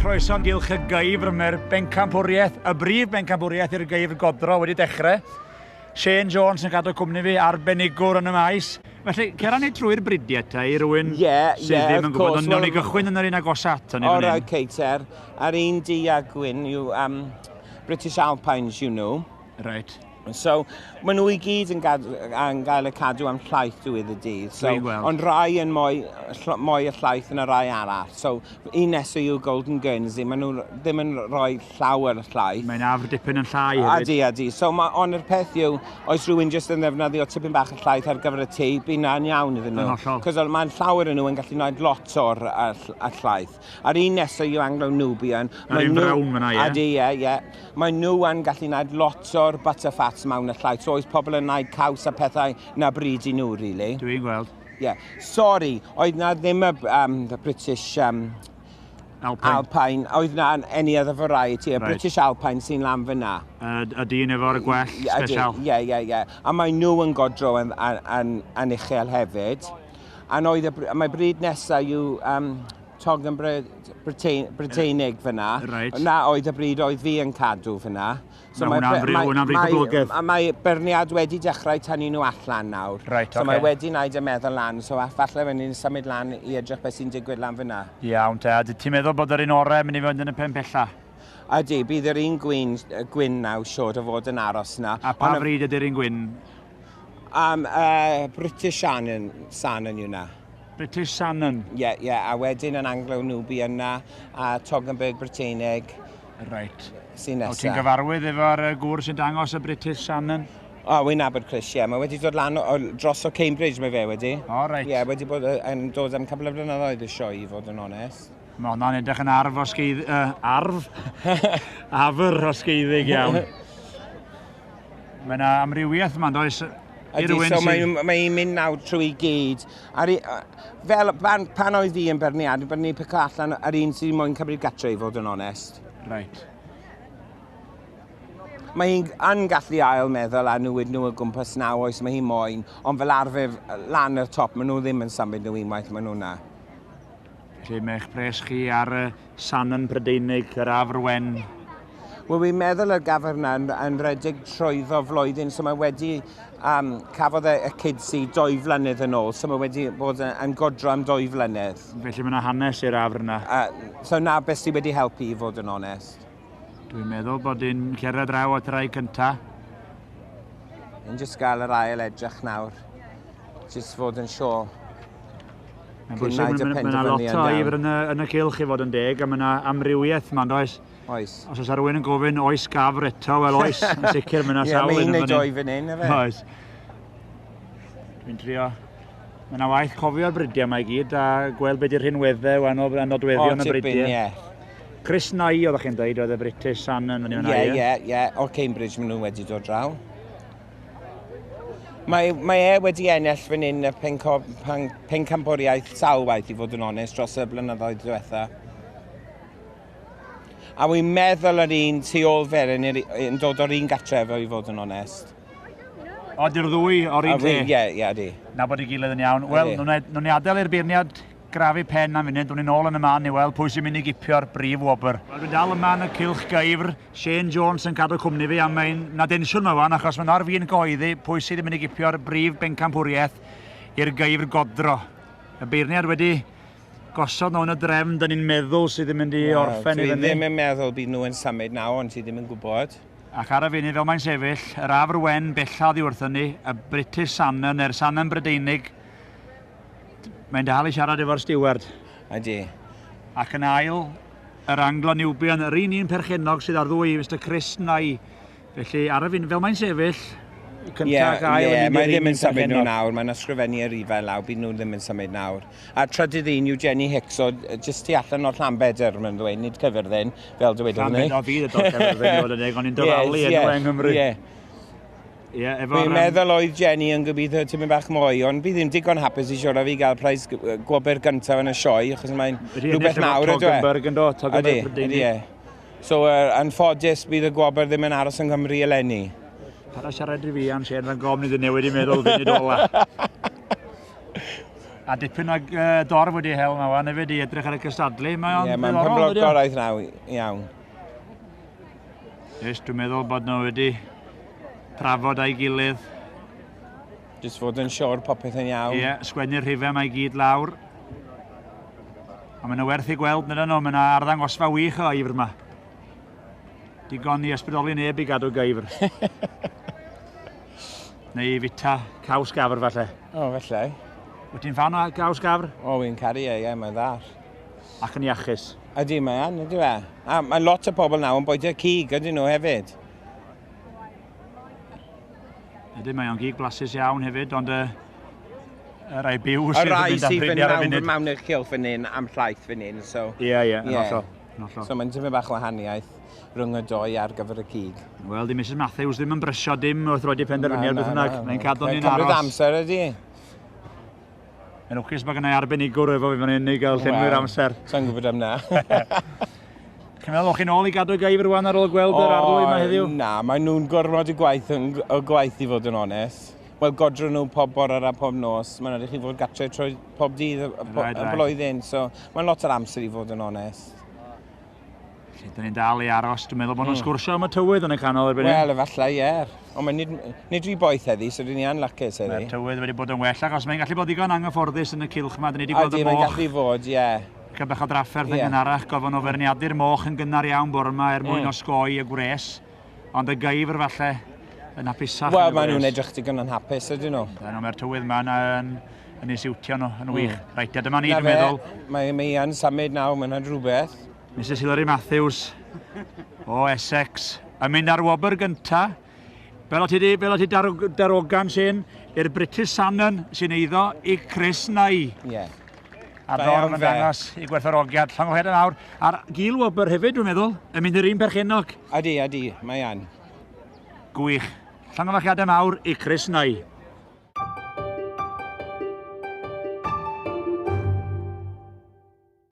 croeso'n gylch y geifr mae'r bencampwriaeth, y brif bencampwriaeth i'r geifr godro wedi dechrau. Shane Jones yn cadw cwmni fi arbenigwr yn y maes. Felly, cer ni trwy'r bridiau ta i rywun sydd ddim yn gwybod, ond nhw'n ei gychwyn yn yr un agosat. Alright, Cater. Ar un di a gwyn yw British Alpines, you know. Right. So, maen nhw i gyd yn gael y cadw am llaeth diwedd y dydd. So, ond rai yn mwy y llaeth yn y rai arall. So, un nesaf yw Golden Guernsey, maen nhw ddim yn rhoi llawer y llaeth. Mae'n afr dipyn yn llai hefyd. Adi. So, ond yr peth yw, oes rhywun jyst yn ddefnyddio tipyn bach y llaeth ar gyfer y tŷ, bydd na'n iawn iddyn nhw. Cos mae'n llawer yn nhw yn gallu gwneud lot o'r llaeth. A'r un nesaf yw Anglo-Nubian. A'r un brawn fyna, ie. Adi, ie. Mae nhw yn gallu gwneud lot o'r butterfats mewn y llaeth. So, oes pobl yn gwneud caws a pethau na bryd i nhw, really. Dwi'n gweld. Yeah. Sorry, oedd na ddim y British Alpine. Oedd na any other variety. British Alpine sy'n lan fyna. Y dyn efo'r gwell special. Ie. A mae nhw yn godro yn uchel hefyd. A mae bryd nesaf yw Togan Briteinig fyna. Na oedd y bryd oedd fi yn cadw fyna. So mae byrniad wedi dechrau tynnu nhw allan nawr. So mae wedi wneud y meddwl lan. So falle fe ni'n symud lan i edrych beth sy'n digwydd lan fyna. Iawn te. Ti'n meddwl bod yr un orau mynd i fod yn y pen pella? Ydy, bydd yr un gwyn nawr siwr o fod yn aros na. A pa fryd ydy'r un gwyn? British Shannon yw na. British Shannon? Ie, a wedyn yn Anglo-Nubian na, a Toggenburg Briteinig. Reit. Sy'n nesaf. O ti'n gyfarwydd efo'r gŵr sy'n dangos y British Shannon? Wy'n nabod Chris, ie. Mae wedi dod lan dros o Cambridge, mae fe wedi. O, reit. Ie, wedi dod am couple o blynyddoedd y sioe, i fod yn onest. Mae hwnna'n edrych yn arf o sgeiddig... arf? Afr o sgeiddig iawn. Mae yna amrywiaeth yma, does? Mae'n mynd nawr trwy gyd. Fel pan oedd fi yn berniad, ni'n pico allan ar un sy'n mwyn cymryd gatre, i fod yn onest. Reit. Mae hi'n gallu ail meddwl a newid nhw o gwmpas naw oes mae hi'n moyn, ond fel arfer lan yr top, maen nhw ddim yn symud nhw unwaith, maen nhw na. Felly mae'ch pres chi ar y Shannon Prydeinig, yr afr wen? Wel, wi'n meddwl y gafr yna yn redig trwyddo flwyddyn, so mae wedi cafodd y kidsi 2 flynedd yn ôl, so mae wedi bod yn godro am 2 flynedd. Felly mae yna hanes i'r afr yna? So na beth sydd wedi helpu i fod yn onest. Dwi'n meddwl bod hi'n cerdded draw at rai cynta. Yn jyst gael yr ail edrych nawr. Jyst fod yn sio. Mae yna lot o eifr yn y cylch i fod yn deg, a mae yna amrywiaeth yma, oes? Oes. Os oes rhywun yn gofyn, oes gafr eto, wel oes, yn sicr mae yna sawl un yn fan hyn. Ie, mae 1 neu 2 fan hyn, efe? Oes. Dwi'n trio... Mae yna waith cofio'r bridiau yma i gyd, a gweld beth yw'r rhinweddau o nodweddion y bridiau. O, tipyn, ie. Chris Nye, oeddech chi'n dweud, oedd y British Shannon yn yna, ie? Ie. O Cambridge maen nhw wedi dod draw. Mae wedi ennill fan hyn y pencampwriaeth salwaith, i fod yn onest, dros y blynyddoedd diwetha. A wy'n meddwl yr un tu ôl fer yn dod o'r un gatref, i fod yn onest. O, di'r ddwy o'r un lle? Ie, ydi. Na bod i gilydd yn iawn. Wel, nhw'n ni adael i'r beirniad grafu pen am funud, dwi'n ôl yn y man i weld pwy sy'n mynd i gipio'r brif wobr. Wel, dwi'n dal yma yn y cylch geifr, Shane Jones yn cadw cwmni fi, a mae'n na densiwn yma fan, achos mae'n ar fi'n goeddi pwy sydd yn mynd i gipio'r brif bencampwriaeth i'r geifr godro. Y beirniad wedi gosod nhw'n y drefn, dyn ni'n meddwl sydd yn mynd i orffen i fyny. Dwi ddim yn meddwl bydd nhw yn symud nawr, ond ti ddim yn gwybod. Ac ar y funud fel mae'n sefyll, yr afr wen bellad i wrthyn ni, y British Shannon, neu'r Shannon Brydeinig, mae'n dal i siarad efo'r steward. Ydy. Ac yn ail, yr Anglo-Nubian, yr un perchenog sydd ar ddwy, Mr Chris Nye. Felly, ar y funud, fel mae'n sefyll, cyntaf ail... Ie, mae ddim yn symud nhw nawr, mae'n ysgrifennu yr rifau lawr, bydd nhw ddim yn symud nawr. A trydydd un yw Jenny Hicks, o jyst tu allan o'r Llanbedr, mae'n dweud, nid Cyfyrddin, fel dweud ni. Llanbedr, o fydd y dod Cyfyrddin, o'n i'n dyfalu enw yng Nghymru. Fi'n meddwl oedd Jenny yn gobeithio tipyn bach mwy, ond bydd ddim digon hapus i siwr o fi gael preis gwobr gyntaf yn y sioe, achos mae'n rhywbeth nawr ydw e. Toggenburg yn dod, Toggenburg Brydeinig. So, yn ffodus bydd y gwobr ddim yn aros yn Nghymru eleni. Para siarad i fi am Shane, rhan gofn iddyn newid i meddwl fynd i dola. A dipyn o dorf wedi hel yma wan hefyd i edrych ar y cystadlu. Ie, mae'n pymblog gorau iawn. Yes, dwi'n meddwl bod nhw wedi trafod a'i gilydd. Just fod yn siŵr popeth yn iawn. Ie, sgwennu'r rhifau mae gyd lawr. A maen nhw werth i gweld nid nhw, mae yna arddangosfa wych o eifr yma. Digon i ysbrydoli neb i gadw geifr. Neu fita caws gafr falle. O, felly. Wyt ti'n fan o caws gafr? O, wy'n caru ie, mae'n ddar. Ac yn iachus. Ydy, mae'n, ydy fe. A mae lot o pobl nawr yn bwydio cig, ydy nhw hefyd. Ydy, mae o'n gig blasus iawn hefyd, ond y rai byw sydd yn mynd am priniar y funud. Mewn i'r cylch fan hyn am llaeth fan hyn, so... Ie, yn hollol. So mae'n tyfu bach o wahaniaeth rhwng y doi ar gyfer y cig. Wel, di Mrs Matthews ddim yn brysio dim wrth roed i penderfyniad beth bynnag. Mae'n cadw ni'n aros. Mae'n cymryd amser ydy. Mae'n lwcus bod gennau arbenigwr efo fi fan hyn i gael llenwi'r amser. Sa'n gwybod am na. Chi'n meddwl, o'ch chi'n ôl i gadw geifr wan ar ôl gweld yr arlwy yma heddiw? Na, mae nhw'n gormod o gwaith i fod yn onest. Wel, godro nhw pob bore a pob nos. Mae'n rhaid i chi fod gatre trwy pob dydd y blwyddyn. So, mae'n lot o'r amser i fod yn onest. Dyn ni'n dal i aros. Dwi'n meddwl bod nhw'n sgwrsio am y tywydd yn y canol erbyn hyn. Wel, efallai, ie. Ond nid rhy boeth heddi, so dyn ni yn lacus heddi. Mae'r tywydd wedi bod yn well, achos mae'n gallu bod digon anghyfforddus yn y cylch yma. Dyn ni wedi gweld y moch. Mae'n gallu fod, ie. Cybach o drafferth yn gynharach, gofyn o ferniadu'r moch yn gynnar iawn bore yma mwyn o sgoi y gwres. Ond y geifr falle yn hapusach. Wel, maen nhw'n edrych digon yn hapus, ydyn nhw. Mae'r tywydd yma yn ei siwtio nhw, yn wych. Reit, dyma ni, dwi'n meddwl. Mae yn symud nawr, mae'n rhywbeth. Mrs Hilary Matthews o Essex yn mynd ar wobr gynta. Fel o ti darogan sy'n i'r British Salmon sy'n eiddo i Chris Nye. Ie. A'r dorf yn dangos i gwerthorogiad llongohed yn awr. A'r gil wobr hefyd, dwi'n meddwl, yn mynd i'r un perchenog. Ydy, mae an. Gwych. Llongohed yn awr i Chris Nye.